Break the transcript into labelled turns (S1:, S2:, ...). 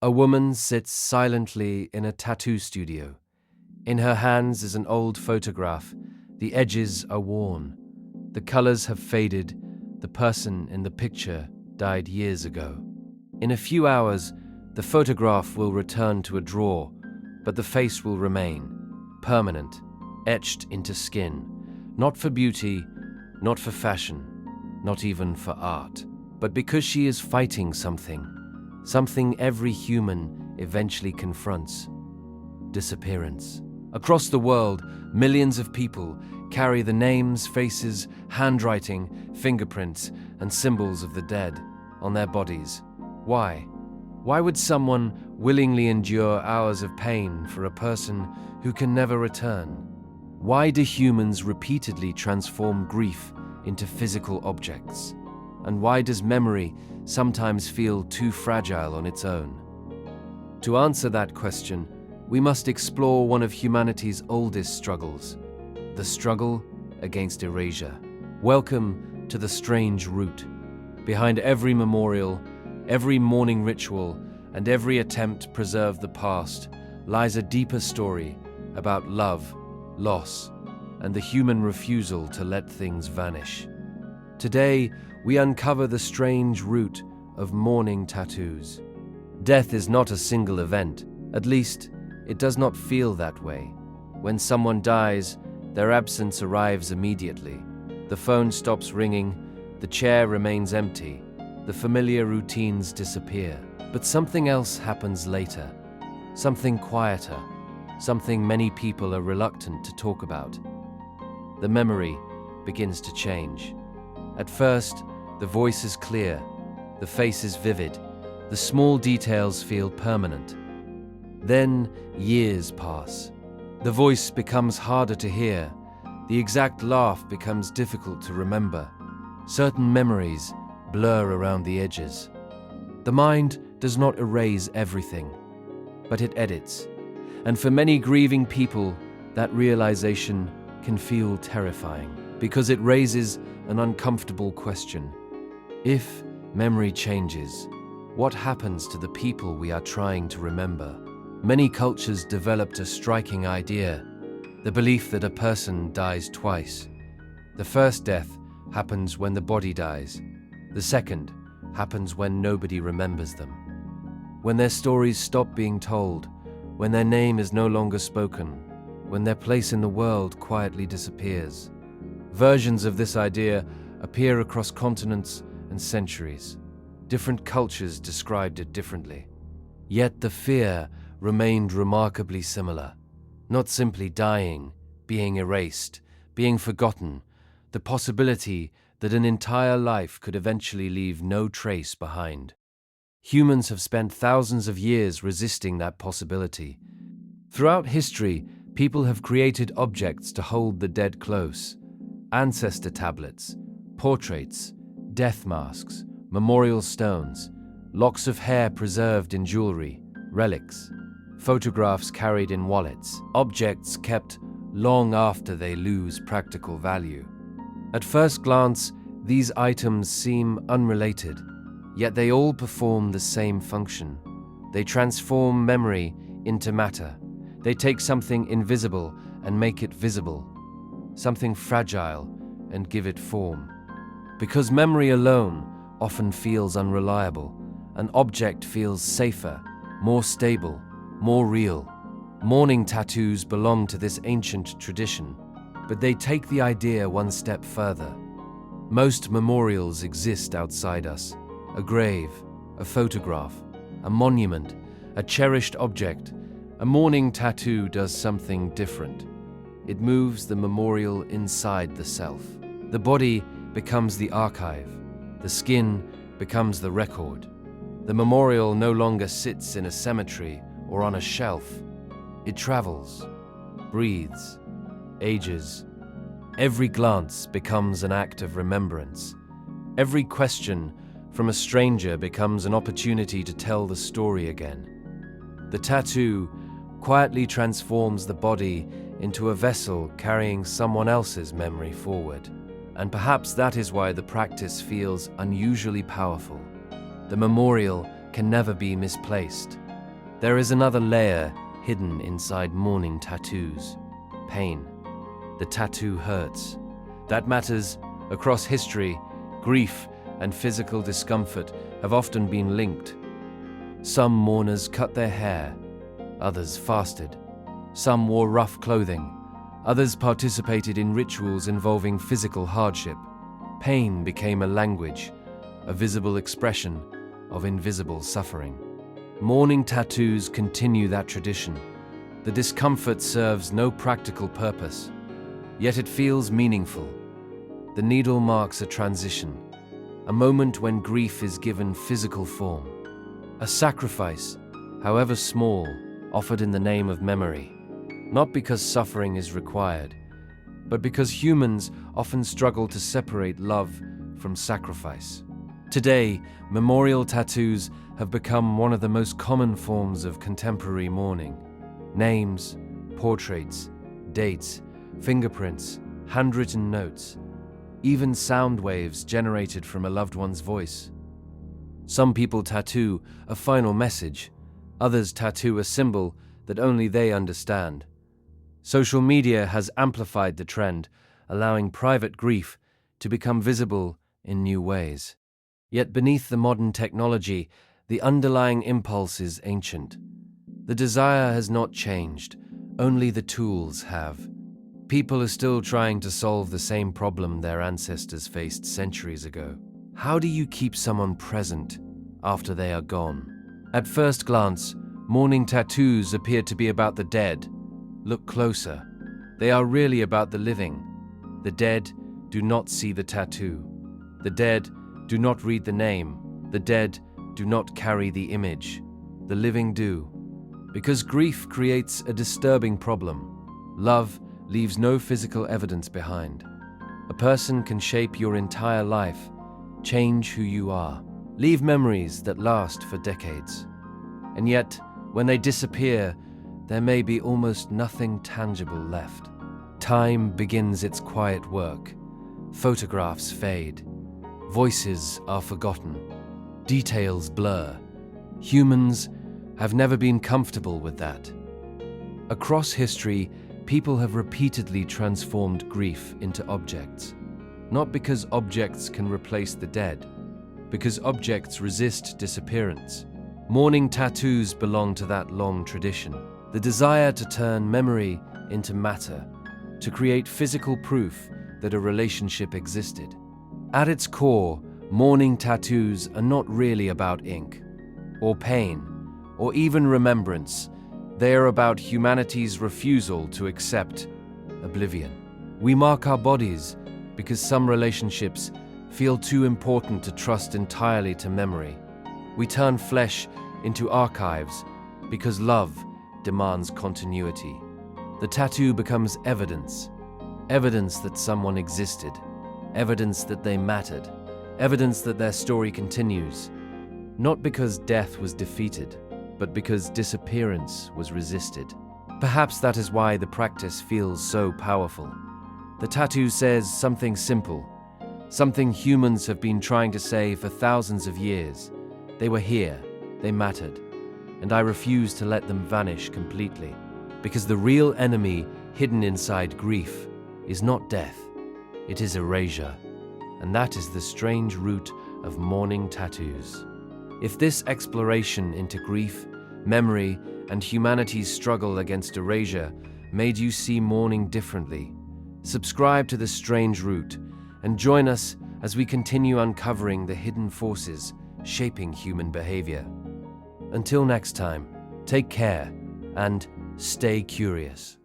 S1: A woman sits silently in a tattoo studio. In her hands is an old photograph. The edges are worn. The colors have faded. The person in the picture died years ago. In a few hours, the photograph will return to a drawer, but the face will remain, permanent, etched into skin, not for beauty, not for fashion, not even for art, but because she is fighting something every human eventually confronts: disappearance. Across the world, millions of people carry the names, faces, handwriting, fingerprints, and symbols of the dead on their bodies. Why? Why would someone willingly endure hours of pain for a person who can never return? Why do humans repeatedly transform grief into physical objects? And why does memory sometimes feel too fragile on its own? To answer that question, we must explore one of humanity's oldest struggles, the struggle against erasure. Welcome to the strange root. Behind every memorial, every mourning ritual, and every attempt to preserve the past lies a deeper story about love, loss, and the human refusal to let things vanish. Today, we uncover the strange root of mourning tattoos. Death is not a single event, at least it does not feel that way. When someone dies, their absence arrives immediately. The phone stops ringing, the chair remains empty, the familiar routines disappear. But something else happens later, something quieter, something many people are reluctant to talk about. The memory begins to change. At first, the voice is clear, the face is vivid, the small details feel permanent. Then years pass. The voice becomes harder to hear, the exact laugh becomes difficult to remember. Certain memories blur around the edges. The mind does not erase everything, but it edits. And for many grieving people, that realization can feel terrifying because it raises an uncomfortable question. If memory changes, what happens to the people we are trying to remember? Many cultures developed a striking idea, the belief that a person dies twice. The first death happens when the body dies. The second happens when nobody remembers them. When their stories stop being told, when their name is no longer spoken, when their place in the world quietly disappears. Versions of this idea appear across continents and centuries. Different cultures described it differently. Yet the fear remained remarkably similar. Not simply dying, being erased, being forgotten, the possibility that an entire life could eventually leave no trace behind. Humans have spent thousands of years resisting that possibility. Throughout history, people have created objects to hold the dead close. Ancestor tablets, portraits, death masks, memorial stones, locks of hair preserved in jewelry, relics, photographs carried in wallets, objects kept long after they lose practical value. At first glance, these items seem unrelated, yet they all perform the same function. They transform memory into matter. They take something invisible and make it visible, something fragile and give it form. Because memory alone often feels unreliable, an object feels safer, more stable, more real. Mourning tattoos belong to this ancient tradition, but they take the idea one step further. Most memorials exist outside us: a grave, a photograph, a monument, a cherished object. A mourning tattoo does something different. It moves the memorial inside the self. The body becomes the archive. The skin becomes the record. The memorial no longer sits in a cemetery or on a shelf. It travels, breathes, ages. Every glance becomes an act of remembrance. Every question from a stranger becomes an opportunity to tell the story again. The tattoo quietly transforms the body into a vessel carrying someone else's memory forward. And perhaps that is why the practice feels unusually powerful. The memorial can never be misplaced. There is another layer hidden inside mourning tattoos: pain. The tattoo hurts. That matters. Across history, grief and physical discomfort have often been linked. Some mourners cut their hair, others fasted. Some wore rough clothing, others participated in rituals involving physical hardship. Pain became a language, a visible expression of invisible suffering. Mourning tattoos continue that tradition. The discomfort serves no practical purpose, yet it feels meaningful. The needle marks a transition, a moment when grief is given physical form. A sacrifice, however small, offered in the name of memory. Not because suffering is required, but because humans often struggle to separate love from sacrifice. Today, memorial tattoos have become one of the most common forms of contemporary mourning. Names, portraits, dates, fingerprints, handwritten notes, even sound waves generated from a loved one's voice. Some people tattoo a final message, others tattoo a symbol that only they understand. Social media has amplified the trend, allowing private grief to become visible in new ways. Yet beneath the modern technology, the underlying impulse is ancient. The desire has not changed, only the tools have. People are still trying to solve the same problem their ancestors faced centuries ago. How do you keep someone present after they are gone? At first glance, mourning tattoos appear to be about the dead. Look closer. They are really about the living. The dead do not see the tattoo. The dead do not read the name. The dead do not carry the image. The living do. Because grief creates a disturbing problem. Love leaves no physical evidence behind. A person can shape your entire life, change who you are, leave memories that last for decades. And yet, when they disappear, there may be almost nothing tangible left. Time begins its quiet work. Photographs fade. Voices are forgotten. Details blur. Humans have never been comfortable with that. Across history, people have repeatedly transformed grief into objects. Not because objects can replace the dead, because objects resist disappearance. Mourning tattoos belong to that long tradition. The desire to turn memory into matter, to create physical proof that a relationship existed. At its core, mourning tattoos are not really about ink, or pain, or even remembrance. They are about humanity's refusal to accept oblivion. We mark our bodies because some relationships feel too important to trust entirely to memory. We turn flesh into archives because love demands continuity. The tattoo becomes evidence. Evidence that someone existed. Evidence that they mattered. Evidence that their story continues. Not because death was defeated, but because disappearance was resisted. Perhaps that is why the practice feels so powerful. The tattoo says something simple, something humans have been trying to say for thousands of years. They were here, they mattered, and I refuse to let them vanish completely. Because the real enemy hidden inside grief is not death, it is erasure. And that is the strange root of mourning tattoos. If this exploration into grief, memory, and humanity's struggle against erasure made you see mourning differently, subscribe to The Strange Root and join us as we continue uncovering the hidden forces shaping human behavior. Until next time, take care and stay curious.